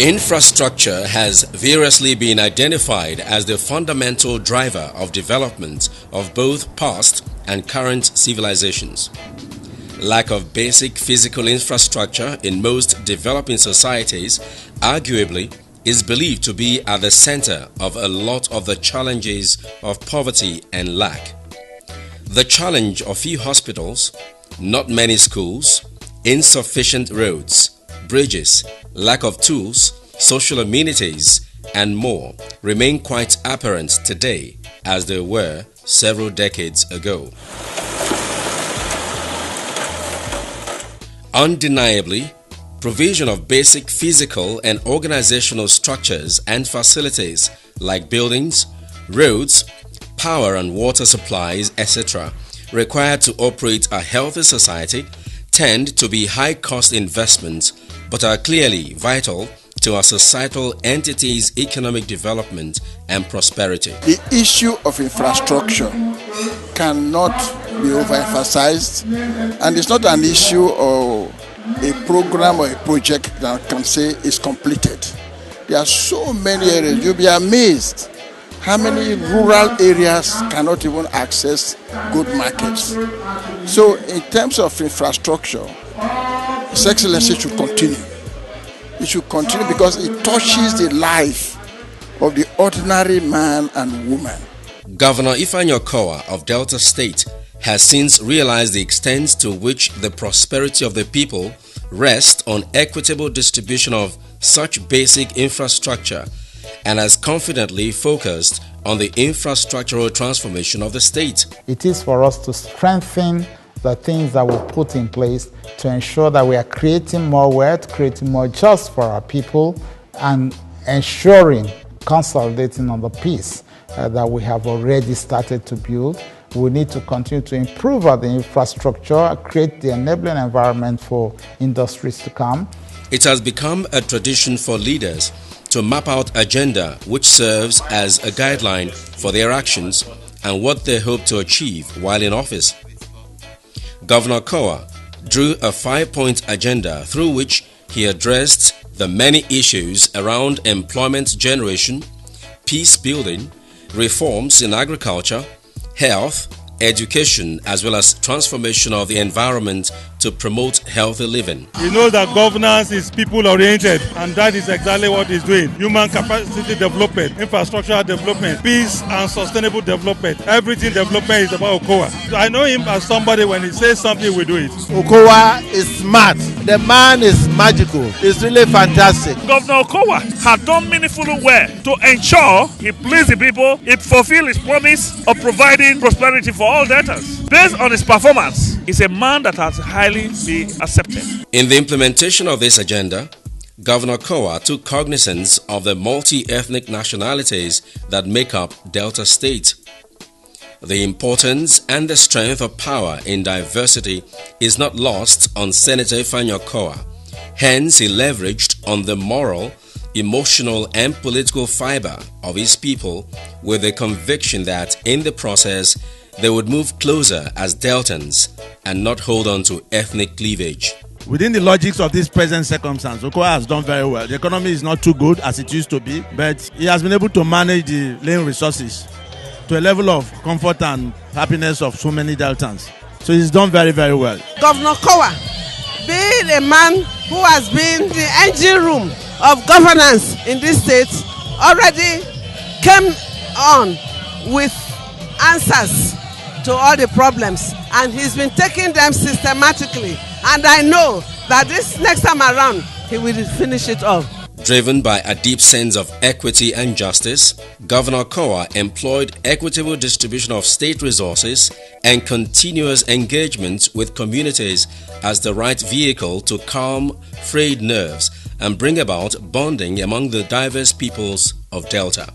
Infrastructure has variously been identified as the fundamental driver of development of both past and current civilizations. Lack of basic physical infrastructure in most developing societies arguably is believed to be at the center of a lot of the challenges of poverty and lack. The challenge of few hospitals, not many schools, insufficient roads, bridges, lack of tools, social amenities, and more remain quite apparent today as they were several decades ago. Undeniably, provision of basic physical and organizational structures and facilities like buildings, roads, power and water supplies, etc., required to operate a healthy society tend to be high-cost investments but are clearly vital to our societal entities' economic development and prosperity. The issue of infrastructure cannot be overemphasized, and it's not an issue or a program or a project that can say is completed. There are so many areas. You'll be amazed how many rural areas cannot even access good markets. So in terms of infrastructure, His Excellency should continue. It should continue because it touches the life of the ordinary man and woman. Governor Okowa'S of Delta State has since realized the extent to which the prosperity of the people rests on equitable distribution of such basic infrastructure and has confidently focused on the infrastructural transformation of the state. It is for us to strengthen the things that we put in place to ensure that we are creating more wealth, creating more jobs for our people, and ensuring, consolidating on the peace that we have already started to build. We need to continue to improve the infrastructure, create the enabling environment for industries to come. It has become a tradition for leaders to map out agenda which serves as a guideline for their actions and what they hope to achieve while in office. Governor Okowa'S drew a 5-point agenda through which he addressed the many issues around employment generation, peace building, reforms in agriculture, health, education, as well as transformation of the environment to promote healthy living. You know that governance is people-oriented, and that is exactly what he's doing. Human capacity development, infrastructure development, peace and sustainable development. Everything development is about Okowa'S. I know him as somebody, when he says something, we do it. Okowa'S is smart. The man is magical. It's really fantastic. Governor Okowa'S has done meaningful work to ensure he pleases the people, he fulfills his promise of providing prosperity for all debtors. Based on his performance, he's a man that has highly been accepted. In the implementation of this agenda, Governor Okowa'S took cognizance of the multi-ethnic nationalities that make up Delta State. The importance and the strength of power in diversity is not lost on Senator Okowa'S. Hence, he leveraged on the moral, emotional and political fiber of his people with the conviction that in the process they would move closer as Deltans and not hold on to ethnic cleavage. Within the logics of this present circumstance, Okowa'S has done very well. The economy is not too good as it used to be, but he has been able to manage the land resources to a level of comfort and happiness of so many Deltans. So he's done very, very well. Governor Okowa'S, being a man who has been the engine room of governance in this state, already came on with answers to all the problems, and he's been taking them systematically, and I know that this next time around he will finish it off. Driven by a deep sense of equity and justice, Governor Okowa'S employed equitable distribution of state resources and continuous engagement with communities as the right vehicle to calm frayed nerves and bring about bonding among the diverse peoples of Delta.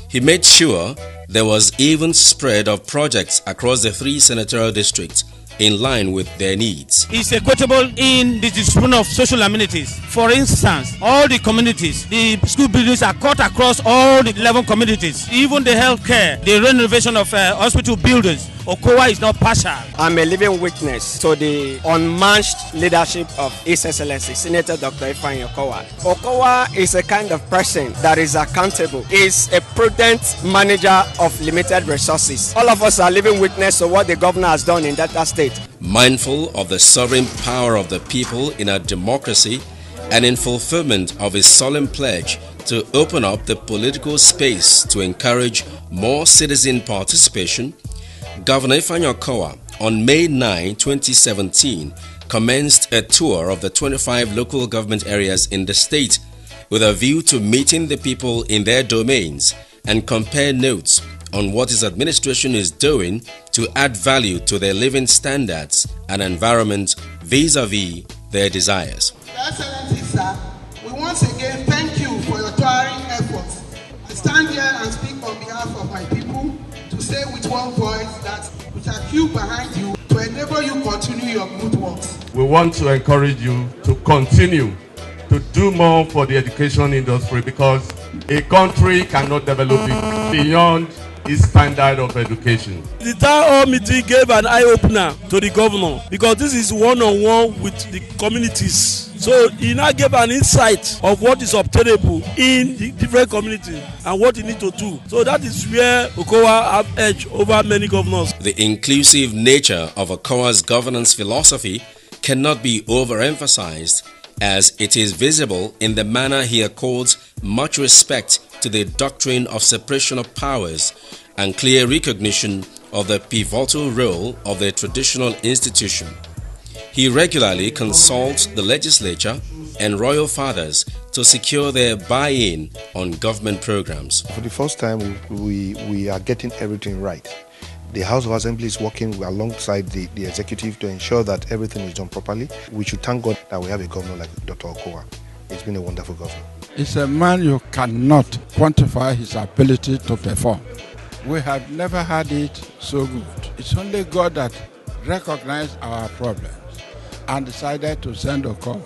He made sure there was even spread of projects across the 3 senatorial districts in line with their needs. It's equitable in the distribution of social amenities. For instance, all the communities, the school buildings are cut across all the 11 communities. Even the healthcare, the renovation of hospital buildings Okowa is not partial. I'm a living witness to the unmatched leadership of His Excellency Senator Dr. Ifeanyi Okowa. Okowa is a kind of person that is accountable. He is a prudent manager of limited resources. All of us are living witness to what the governor has done in Delta State. Mindful of the sovereign power of the people in a democracy and in fulfillment of his solemn pledge to open up the political space to encourage more citizen participation, Governor Ifeanyi Okowa on May 9, 2017 commenced a tour of the 25 local government areas in the state with a view to meeting the people in their domains and compare notes on what his administration is doing to add value to their living standards and environment vis-a-vis their desires. Excellency, sir, we once again thank you for your towering efforts. I stand here and speak on behalf of my people to say with one voice that we shall queue behind you to enable you continue your good works. We want to encourage you to continue to do more for the education industry, because a country cannot develop it beyond its standard of education. The town hall meeting gave an eye-opener to the governor, because this is one-on-one with the communities. So he now gave an insight of what is obtainable in the different communities and what he needs to do. So that is where Okowa have edge over many governors. The inclusive nature of Okowa'S governance philosophy cannot be overemphasized, as it is visible in the manner he accords much respect to the doctrine of separation of powers and clear recognition of the pivotal role of the traditional institution. He regularly consults the legislature and royal fathers to secure their buy-in on government programs. For the first time, we are getting everything right. The House of Assembly is working alongside the executive to ensure that everything is done properly. We should thank God that we have a governor like Dr. Okowa. It's been a wonderful governor. It's a man you cannot quantify his ability to perform. We have never had it so good. It's only God that recognized our problems and decided to send Okowa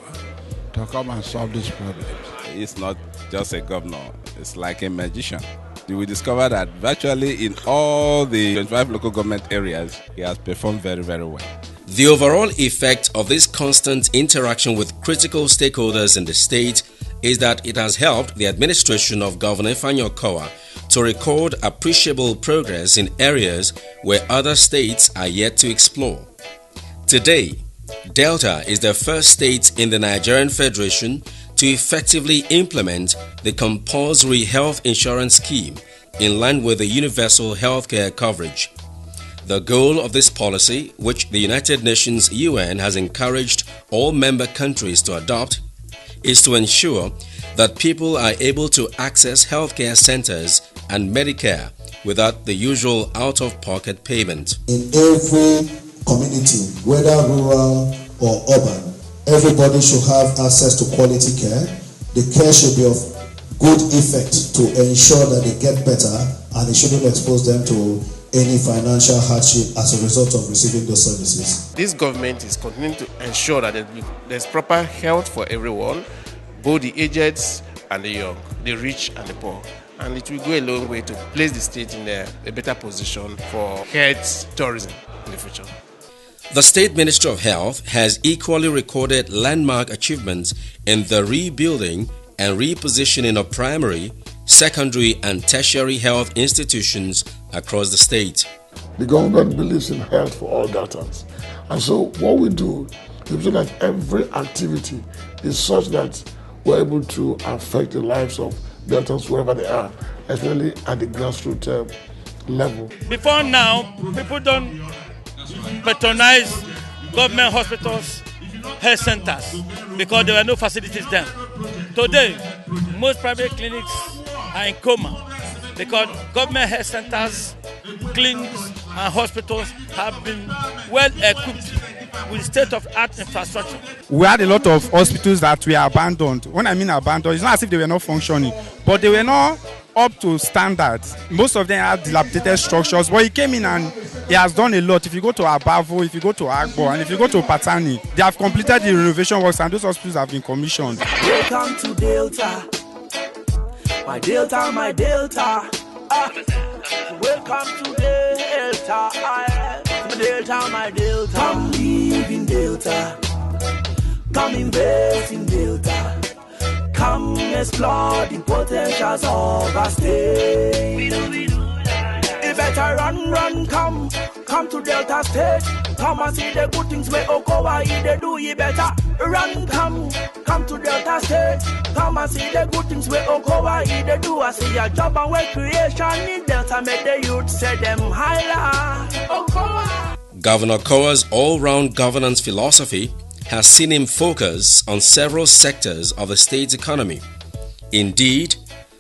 to come and solve these problems. He's not just a governor, it's like a magician. You will discover that virtually in all the 25 local government areas, he has performed very, very well. The overall effect of this constant interaction with critical stakeholders in the state is that it has helped the administration of Governor Ifeanyi Okowa to record appreciable progress in areas where other states are yet to explore. Today, Delta is the first state in the Nigerian Federation to effectively implement the compulsory health insurance scheme in line with the universal healthcare coverage. The goal of this policy, which the United Nations UN has encouraged all member countries to adopt, is to ensure that people are able to access healthcare centers and Medicare without the usual out-of-pocket payment. In every community, whether rural or urban, everybody should have access to quality care. The care should be of good effect to ensure that they get better, and it shouldn't expose them to any financial hardship as a result of receiving those services. This government is continuing to ensure that there's proper health for everyone, both the aged and the young, the rich and the poor. And it will go a long way to place the state in a better position for health tourism in the future. The State Ministry of Health has equally recorded landmark achievements in the rebuilding and repositioning of primary, secondary and tertiary health institutions across the state. The government believes in health for all Deltans. And so what we do is that every activity is such that we're able to affect the lives of Deltans wherever they are, especially at the grassroots level. Before now, people don't patronize government hospitals, health centers, because there were no facilities there. Today, most private clinics are in coma because government health centers, clinics and hospitals have been well equipped with state-of-art infrastructure. We had a lot of hospitals that were abandoned. When I mean abandoned, it's not as if they were not functioning, but they were not up to standards. Most of them had dilapidated structures, but he came in and he has done a lot. If you go to Abavo, if you go to Agbo, and if you go to Patani, they have completed the renovation works and those hospitals have been commissioned. Welcome to Delta. My Delta, my Delta. Welcome to Delta. to Delta, my Delta. Come live in Delta. Come invest in Delta. Come explore the potentials of our state. You better run, come to Delta State. Come and see the good things where Okowa'S they do. You better run, come to Delta State. Come and see the good things where Okowa'S they do. I see a job and work creation in Delta. Make the youth say them higher. Okowa'S. Governor Okowa'S all-round governance philosophy has seen him focus on several sectors of the state's economy. Indeed,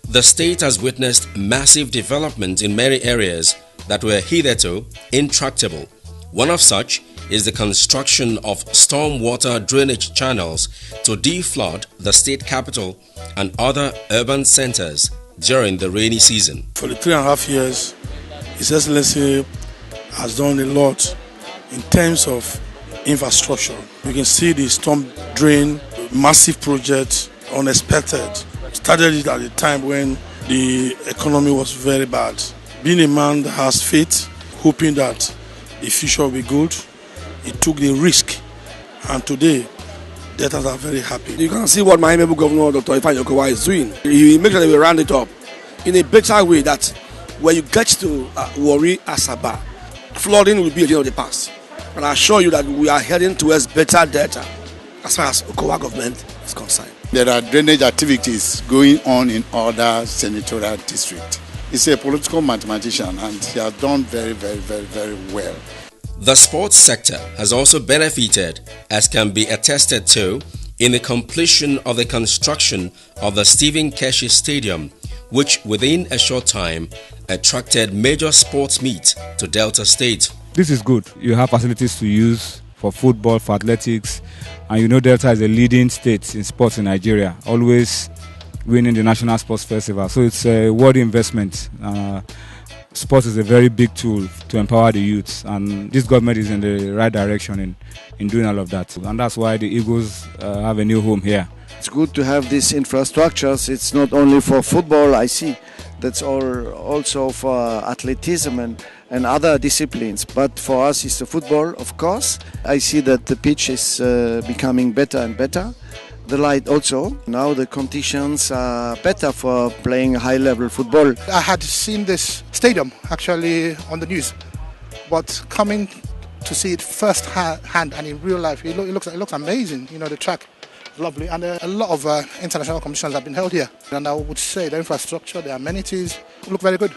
the state has witnessed massive development in many areas that were hitherto intractable. One of such is the construction of stormwater drainage channels to deflood the state capital and other urban centers during the rainy season. For the 3.5 years, His Excellency has done a lot in terms of infrastructure. You can see the storm drain, massive project, unexpected. Started it at a time when the economy was very bad. Being a man that has faith, hoping that the future will be good, he took the risk, and today, Deltans are very happy. You can see what my amiable Governor Dr. Okowa'S is doing. He makes sure that we round it up in a better way, that when you get to Warri, Asaba, flooding will be a thing of the past. And I assure you that we are heading towards better Delta as far as Okowa'S government is concerned. There are drainage activities going on in other senatorial districts. He's a political mathematician and he has done very, very, very, very well. The sports sector has also benefited, as can be attested to in the completion of the construction of the Stephen Keshi Stadium, which within a short time attracted major sports meets to Delta State. This is good. You have facilities to use for football, for athletics, and you know Delta is a leading state in sports in Nigeria, always winning the National Sports Festival. So it's a worthy investment. Sports is a very big tool to empower the youth, and this government is in the right direction in doing all of that. And that's why the Eagles have a new home here. It's good to have these infrastructures. It's not only for football, I see. That's also for athleticism and other disciplines. But for us, it's the football, of course. I see that the pitch is becoming better and better. The light also. Now the conditions are better for playing high-level football. I had seen this stadium actually on the news, but coming to see it first hand and in real life, it looks amazing. You know, the track is lovely, and a lot of international competitions have been held here. And I would say the infrastructure, the amenities look very good.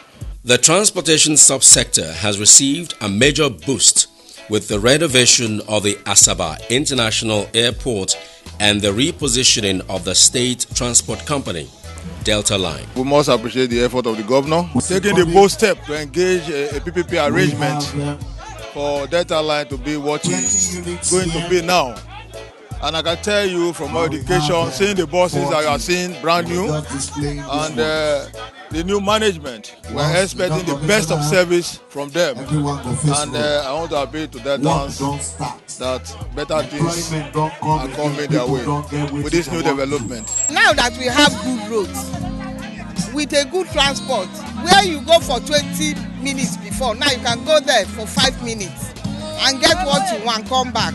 The transportation subsector has received a major boost with the renovation of the Asaba International Airport and the repositioning of the state transport company, Delta Line. We must appreciate the effort of the governor, taking the bold step to engage a PPP arrangement for Delta Line to be what it's going to be now. And I can tell you from our education, seeing the buses that you are seeing brand new, and the new management, we're expecting the best of service from them. And I want to appeal to Deltans that better things are coming their way with this new development. Now that we have good roads, with a good transport, where you go for 20 minutes before, now you can go there for 5 minutes and get what you want, come back.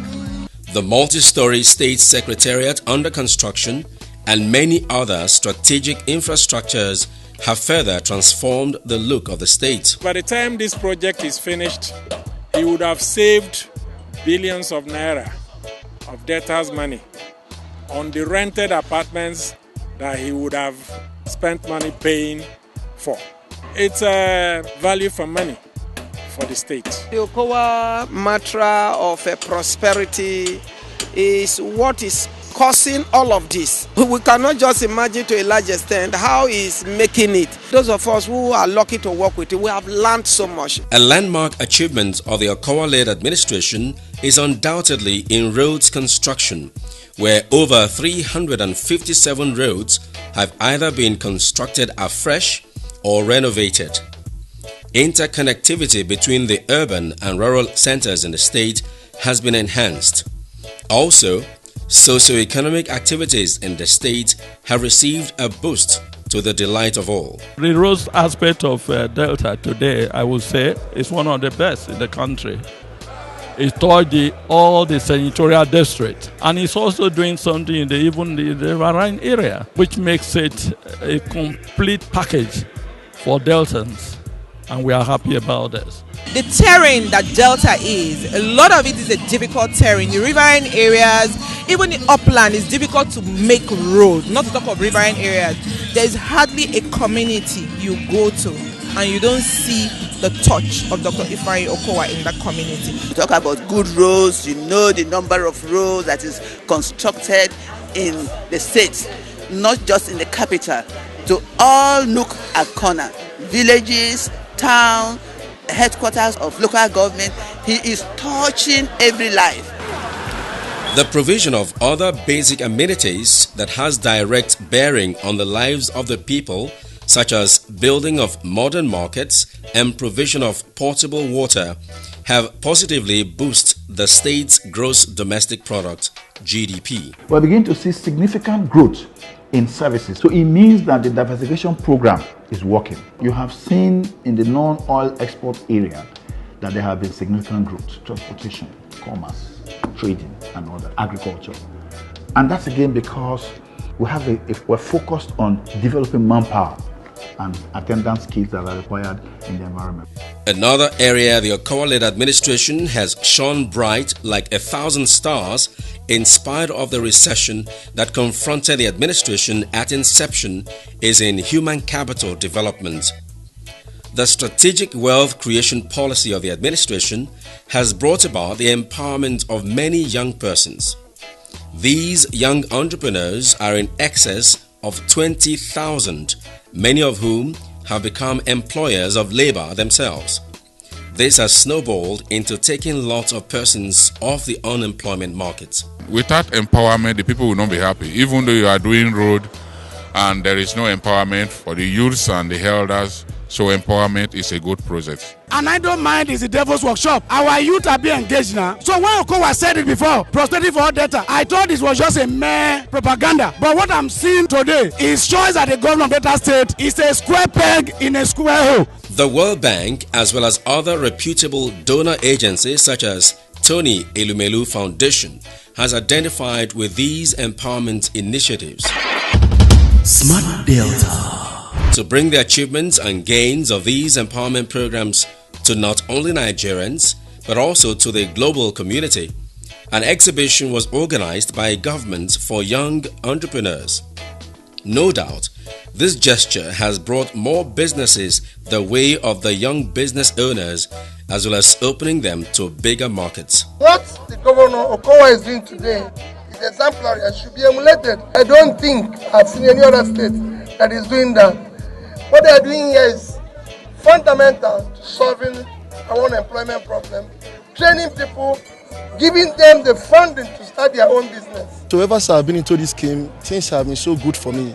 The multi-story state secretariat under construction and many other strategic infrastructures have further transformed the look of the state. By the time this project is finished, he would have saved billions of naira of Delta's money on the rented apartments that he would have spent money paying for. It's a value for money for the state. The Okowa'S mantra of prosperity is what is causing all of this. We cannot just imagine to a large extent how he's making it. Those of us who are lucky to work with him, we have learned so much. A landmark achievement of the Okowa'S-led administration is undoubtedly in roads construction, where over 357 roads have either been constructed afresh or renovated. Interconnectivity between the urban and rural centers in the state has been enhanced. Also, socio-economic activities in the state have received a boost to the delight of all. The roads aspect of Delta today, I would say, is one of the best in the country. It's touched all the senatorial district, and it's also doing something in even the riverine area, which makes it a complete package for Deltans, and we are happy about this. The terrain that Delta is, a lot of it is a difficult terrain. The riverine areas, even the upland, is difficult to make roads, not to talk of riverine areas. There's hardly a community you go to and you don't see the touch of Dr. Ifeanyi Okowa in that community. You talk about good roads, you know the number of roads that is constructed in the state, not just in the capital, to all nook and corner, villages, towns, headquarters of local government. He is touching every life. The provision of other basic amenities that has direct bearing on the lives of the people, such as building of modern markets and provision of portable water, have positively boosted the state's gross domestic product, GDP. We're beginning to see significant growth in services. So it means that the diversification program is working. You have seen in the non-oil export area that there have been significant growth, transportation, commerce, trading, and other, agriculture. And that's again because we're focused on developing manpower and attendance skills that are required in the environment. Another area the Okowa-led administration has shone bright like 1,000 stars in spite of the recession that confronted the administration at inception is in human capital development. The strategic wealth creation policy of the administration has brought about the empowerment of many young persons. These young entrepreneurs are in excess of 20,000, many of whom have become employers of labor themselves. This has snowballed into taking lots of persons off the unemployment market. Without empowerment, the people will not be happy. Even though you are doing road and there is no empowerment for the youths and the elders, so empowerment is a good project. And I don't mind it's the devil's workshop. Our youth are being engaged now. So when Okowa said it before, prosperity for all data, I thought this was just a mere propaganda. But what I'm seeing today is shows that the government of Delta State is a square peg in a square hole. The World Bank, as well as other reputable donor agencies such as Tony Elumelu Foundation, has identified with these empowerment initiatives. Smart Delta. To bring the achievements and gains of these empowerment programs to not only Nigerians, but also to the global community, an exhibition was organized by a government for young entrepreneurs. No doubt, this gesture has brought more businesses the way of the young business owners, as well as opening them to bigger markets. What the Governor Okowa is doing today is exemplary and should be emulated. I don't think I've seen any other state that is doing that. What they are doing here is fundamental to solving our unemployment problem, training people, giving them the funding to start their own business. So ever since I've been into this scheme, things have been so good for me.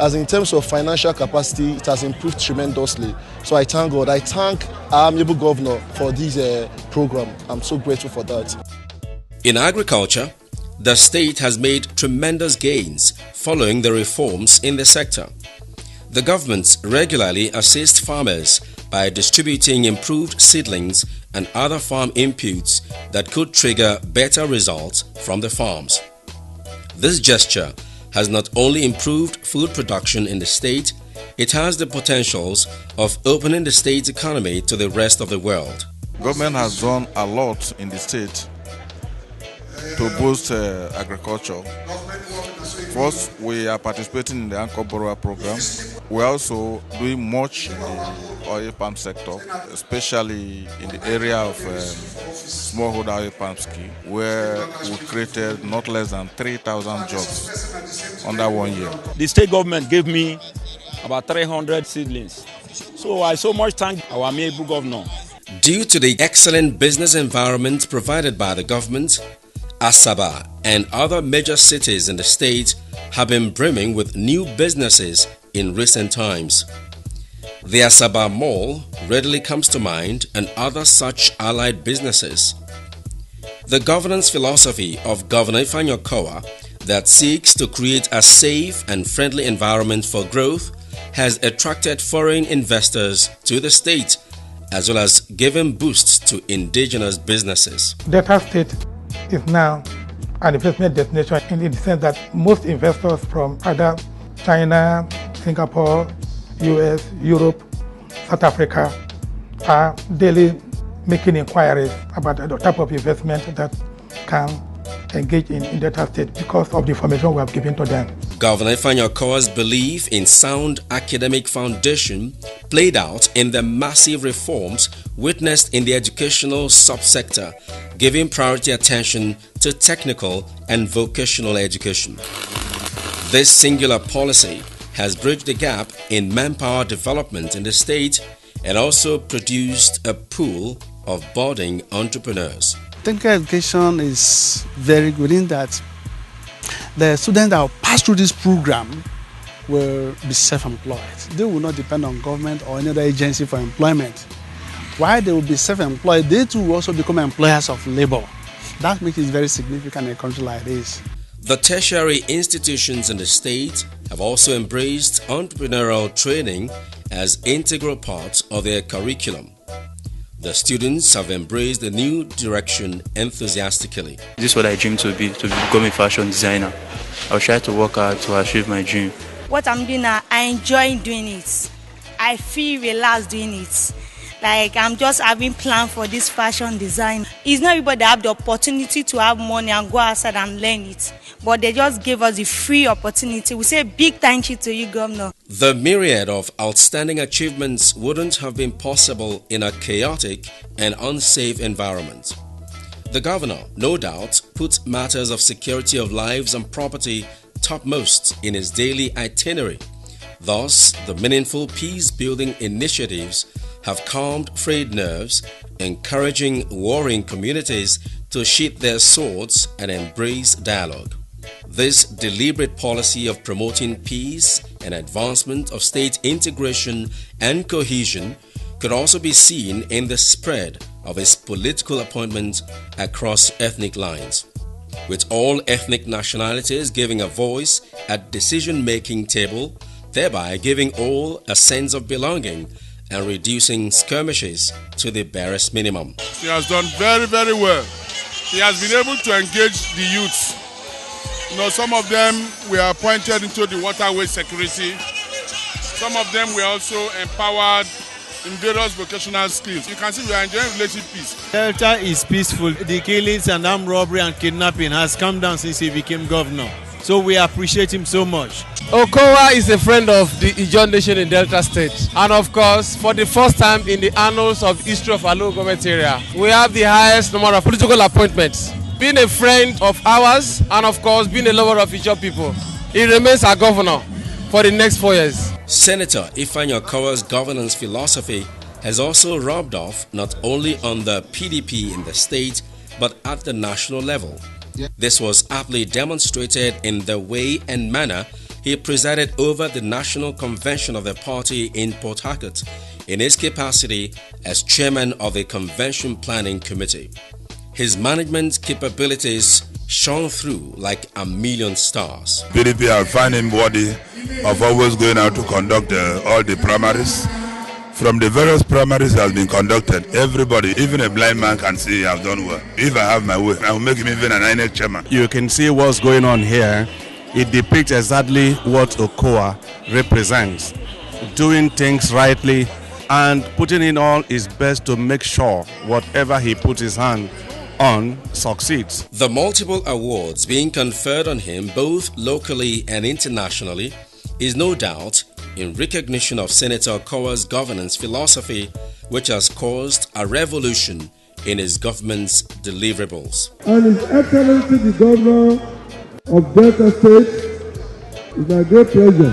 As in terms of financial capacity, it has improved tremendously. So I thank God. I thank our amiable governor for this program. I'm so grateful for that. In agriculture, the state has made tremendous gains following the reforms in the sector. The government regularly assists farmers by distributing improved seedlings and other farm inputs that could trigger better results from the farms. This gesture has not only improved food production in the state, it has the potentials of opening the state's economy to the rest of the world. Government has done a lot in the state to boost agriculture. First, we are participating in the Anchor Borrower program. We are also doing much in the oil palm sector, especially in the area of smallholder oil palm scheme, where we created not less than 3,000 jobs under 1 year. The state government gave me about 300 seedlings. So I so much thank our amiable governor. Due to the excellent business environment provided by the government, Asaba and other major cities in the state have been brimming with new businesses in recent times. The Asaba Mall readily comes to mind, and other such allied businesses. The governance philosophy of Governor Ifeanyi Okowa that seeks to create a safe and friendly environment for growth has attracted foreign investors to the state, as well as given boosts to indigenous businesses. Delta State is now an investment destination in the sense that most investors from either China, Singapore, US, Europe, South Africa are daily making inquiries about the type of investment that can engage in Delta State because of the information we have given to them. Governor Ifeanyi Okowa'S belief in sound academic foundation played out in the massive reforms witnessed in the educational subsector, giving priority attention to technical and vocational education. This singular policy has bridged the gap in manpower development in the state and also produced a pool of budding entrepreneurs. Technical education is very good in that the students that will pass through this program will be self-employed. They will not depend on government or any other agency for employment. While they will be self-employed, they too will also become employers of labor. That makes it very significant in a country like this. The tertiary institutions in the state have also embraced entrepreneurial training as integral part of their curriculum. The students have embraced the new direction enthusiastically. This is what I dream to become a fashion designer. I'll try to work hard to achieve my dream. What I'm doing now, I enjoy doing it. I feel relaxed doing it. Like I'm just having plan for this fashion design. It's not everybody that have the opportunity to have money and go outside and learn it. But they just gave us the free opportunity. We say big thank you to you, Governor. The myriad of outstanding achievements wouldn't have been possible in a chaotic and unsafe environment. The governor, no doubt, put matters of security of lives and property topmost in his daily itinerary. Thus, the meaningful peace-building initiatives have calmed frayed nerves, encouraging warring communities to sheath their swords and embrace dialogue. This deliberate policy of promoting peace and advancement of state integration and cohesion could also be seen in the spread of his political appointments across ethnic lines, with all ethnic nationalities giving a voice at decision-making table, thereby giving all a sense of belonging and reducing skirmishes to the barest minimum. He has done very, very well. He has been able to engage the youths. You know, some of them were appointed into the waterway security. Some of them were also empowered in various vocational skills. You can see we are enjoying relative peace. Delta is peaceful. The killings and armed robbery and kidnapping has come down since he became governor. So we appreciate him so much. Okowa is a friend of the Ijaw Nation in Delta State. And of course, for the first time in the annals of history of our local government area, we have the highest number of political appointments. Being a friend of ours and of course being a lover of Ijaw people, he remains our governor for the next 4 years. Senator Ifeanyi Okowa'S governance philosophy has also rubbed off not only on the PDP in the state but at the national level. This was aptly demonstrated in the way and manner he presided over the National Convention of the party in Port Harcourt in his capacity as chairman of the Convention Planning Committee. His management capabilities shone through like a million stars. PDP have found him worthy of always going out to conduct all the primaries. From the various primaries that has been conducted, everybody, even a blind man, can see I have done well. If I have my way, I will make him even an INEC chairman. You can see what's going on here. It depicts exactly what Okowa represents. Doing things rightly and putting in all his best to make sure whatever he puts his hand on succeeds. The multiple awards being conferred on him both locally and internationally is no doubt in recognition of Senator Okowa'S governance philosophy, which has caused a revolution in his government's deliverables. And His Excellency the Governor of Delta State, it's my great pleasure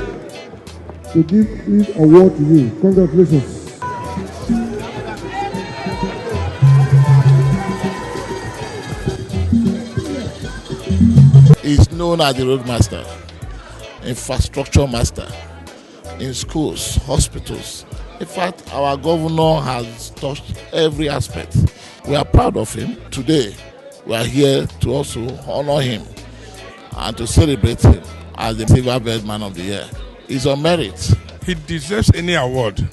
to give this award to you. Congratulations. He's known as the road master, infrastructure master, in schools, hospitals. In fact, our governor has touched every aspect. We are proud of him. Today, we are here to also honor him and to celebrate him as the Silver Belt Man of the Year. He's on merit. He deserves any award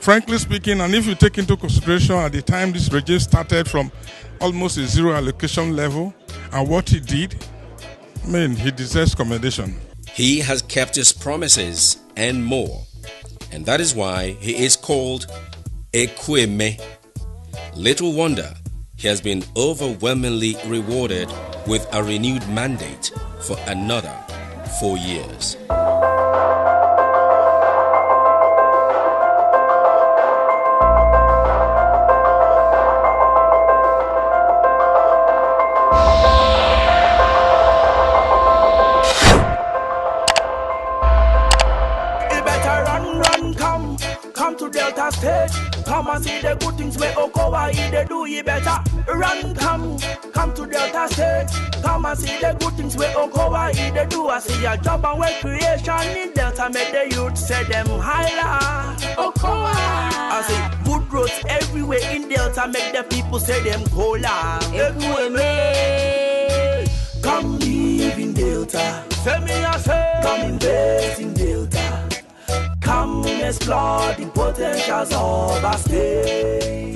Frankly speaking, and if you take into consideration at the time this regime started from almost a zero allocation level and what he did, I mean, he deserves commendation. He has kept his promises and more, and that is why he is called Ekweme. Little wonder he has been overwhelmingly rewarded with a renewed mandate for another 4 years. Delta State, come and see the good things where Okowa'S they do. You better run, come to Delta State, come and see the good things where Okowa'S they do. I see a job and work creation in Delta, make the youth say them higher. Okowa, I see good roads everywhere in Delta, make the people say them cola. Come live in Delta, say me I say, come invest in Delta. Come explore the potentials of our state.